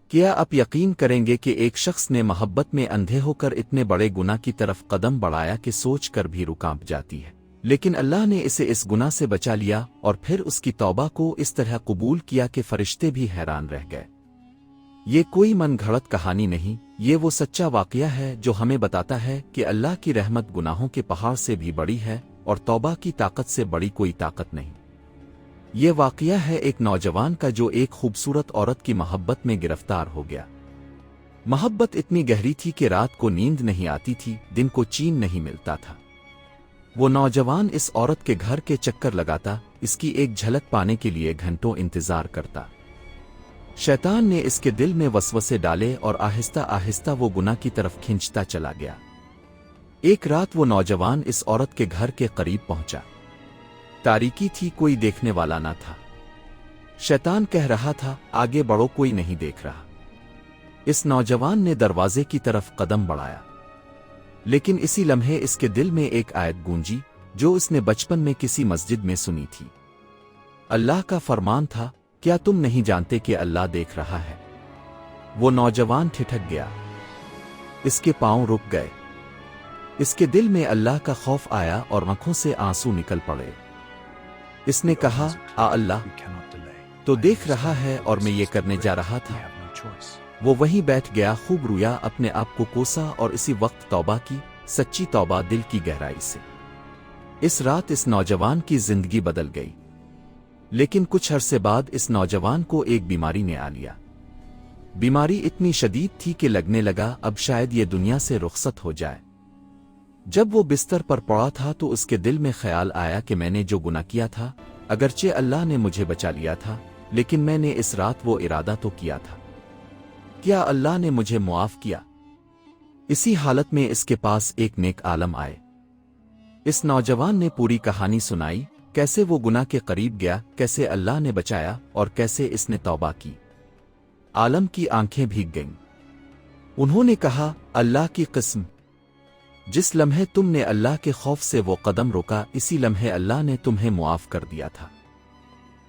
کیا آپ یقین کریں گے کہ ایک شخص نے محبت میں اندھے ہو کر اتنے بڑے گناہ کی طرف قدم بڑھایا کہ سوچ کر بھی روح کانپ جاتی ہے، لیکن اللہ نے اسے اس گناہ سے بچا لیا اور پھر اس کی توبہ کو اس طرح قبول کیا کہ فرشتے بھی حیران رہ گئے۔ یہ کوئی من گھڑت کہانی نہیں، یہ وہ سچا واقعہ ہے جو ہمیں بتاتا ہے کہ اللہ کی رحمت گناہوں کے پہاڑ سے بھی بڑی ہے اور توبہ کی طاقت سے بڑی کوئی طاقت نہیں۔ یہ واقعہ ہے ایک نوجوان کا جو ایک خوبصورت عورت کی محبت میں گرفتار ہو گیا۔ محبت اتنی گہری تھی کہ رات کو نیند نہیں آتی تھی، دن کو چین نہیں ملتا تھا۔ وہ نوجوان اس عورت کے گھر کے چکر لگاتا، اس کی ایک جھلک پانے کے لیے گھنٹوں انتظار کرتا۔ شیطان نے اس کے دل میں وسوسے ڈالے اور آہستہ آہستہ وہ گناہ کی طرف کھنچتا چلا گیا۔ ایک رات وہ نوجوان اس عورت کے گھر کے قریب پہنچا۔ تاریکی تھی، کوئی دیکھنے والا نہ تھا۔ شیطان کہہ رہا تھا، آگے بڑھو، کوئی نہیں دیکھ رہا۔ اس نوجوان نے دروازے کی طرف قدم بڑھایا، لیکن اسی لمحے اس کے دل میں ایک آیت گونجی جو اس نے بچپن میں کسی مسجد میں سنی تھی۔ اللہ کا فرمان تھا، کیا تم نہیں جانتے کہ اللہ دیکھ رہا ہے؟ وہ نوجوان ٹھٹک گیا، اس کے پاؤں رک گئے، اس کے دل میں اللہ کا خوف آیا اور آنکھوں سے آنسو نکل پڑے۔ اس نے کہا، اللہ تو دیکھ رہا ہے اور میں یہ کرنے جا رہا تھا۔ وہ وہیں بیٹھ گیا، خوب رویا، اپنے آپ کو کوسا اور اسی وقت توبہ کی، سچی توبہ دل کی گہرائی سے۔ اس رات اس نوجوان کی زندگی بدل گئی، لیکن کچھ عرصے بعد اس نوجوان کو ایک بیماری نے آ لیا۔ بیماری اتنی شدید تھی کہ لگنے لگا اب شاید یہ دنیا سے رخصت ہو جائے۔ جب وہ بستر پر پڑا تھا تو اس کے دل میں خیال آیا کہ میں نے جو گناہ کیا تھا، اگرچہ اللہ نے مجھے بچا لیا تھا، لیکن میں نے اس رات وہ ارادہ تو کیا تھا۔ کیا اللہ نے مجھے معاف کیا؟ اسی حالت میں اس کے پاس ایک نیک عالم آئے۔ اس نوجوان نے پوری کہانی سنائی، کیسے وہ گناہ کے قریب گیا، کیسے اللہ نے بچایا اور کیسے اس نے توبہ کی۔ عالم کی آنکھیں بھیگ گئیں۔ انہوں نے کہا، اللہ کی قسم، جس لمحے تم نے اللہ کے خوف سے وہ قدم روکا، اسی لمحے اللہ نے تمہیں معاف کر دیا تھا،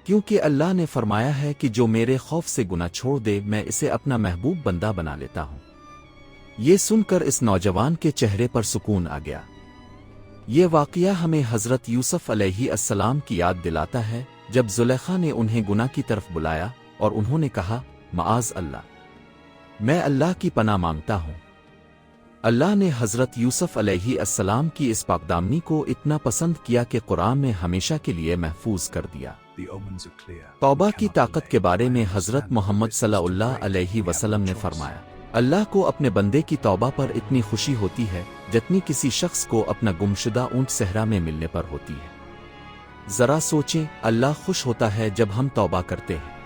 کیونکہ اللہ نے فرمایا ہے کہ جو میرے خوف سے گناہ چھوڑ دے میں اسے اپنا محبوب بندہ بنا لیتا ہوں۔ یہ سن کر اس نوجوان کے چہرے پر سکون آ گیا۔ یہ واقعہ ہمیں حضرت یوسف علیہ السلام کی یاد دلاتا ہے، جب زلیخا نے انہیں گناہ کی طرف بلایا اور انہوں نے کہا، معاذ اللہ، میں اللہ کی پناہ مانگتا ہوں۔ اللہ نے حضرت یوسف علیہ السلام کی اس پاکدامنی کو اتنا پسند کیا کہ قرآن میں ہمیشہ کے لیے محفوظ کر دیا۔ توبہ کی طاقت کے بارے میں حضرت محمد صلی اللہ علیہ وسلم نے فرمایا، اللہ کو اپنے بندے کی توبہ پر اتنی خوشی ہوتی ہے جتنی کسی شخص کو اپنا گمشدہ اونٹ صحرا میں ملنے پر ہوتی ہے۔ ذرا سوچیں، اللہ خوش ہوتا ہے جب ہم توبہ کرتے ہیں۔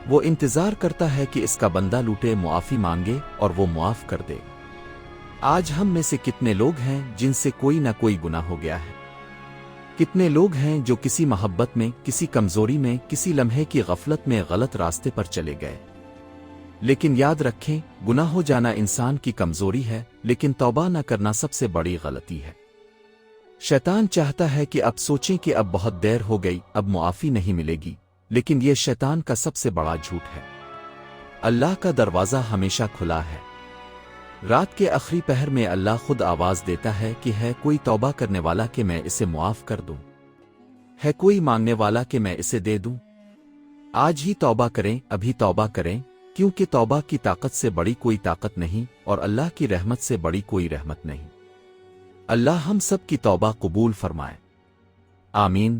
وہ انتظار کرتا ہے کہ اس کا بندہ لوٹے، معافی مانگے اور وہ معاف کر دے۔ آج ہم میں سے کتنے لوگ ہیں جن سے کوئی نہ کوئی گناہ ہو گیا ہے؟ کتنے لوگ ہیں جو کسی محبت میں، کسی کمزوری میں، کسی لمحے کی غفلت میں غلط راستے پر چلے گئے؟ لیکن یاد رکھیں، گناہ ہو جانا انسان کی کمزوری ہے، لیکن توبہ نہ کرنا سب سے بڑی غلطی ہے۔ شیطان چاہتا ہے کہ اب سوچیں کہ اب بہت دیر ہو گئی، اب معافی نہیں ملے گی، لیکن یہ شیطان کا سب سے بڑا جھوٹ ہے۔ اللہ کا دروازہ ہمیشہ کھلا ہے۔ رات کے آخری پہر میں اللہ خود آواز دیتا ہے کہ ہے کوئی توبہ کرنے والا کہ میں اسے معاف کر دوں، ہے کوئی مانگنے والا کہ میں اسے دے دوں۔ آج ہی توبہ کریں، ابھی توبہ کریں، کیونکہ توبہ کی طاقت سے بڑی کوئی طاقت نہیں اور اللہ کی رحمت سے بڑی کوئی رحمت نہیں۔ اللہ ہم سب کی توبہ قبول فرمائے، آمین۔